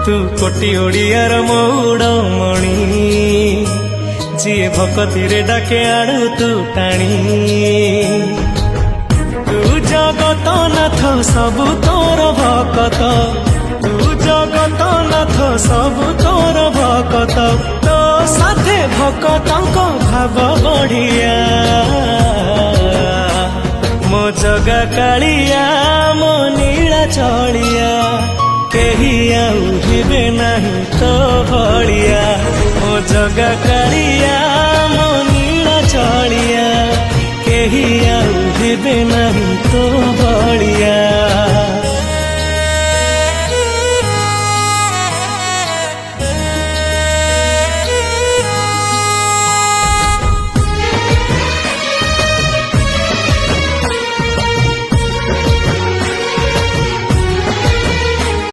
तू कोटी ओडियार मौड़मणि जीए भक्ति डाके आड़ू तू टाणी तू जगत नाथ सबु तोर भकत तू जगत नाथ सबु तोर भकत तो साथे भकतंक भाव बढ़िया मो जगा कालिया मो नीला चलिया केही आउबे नहीं तो भलिया मो जगा कालिया मो नीला चलिया केही आउबे नहीं तो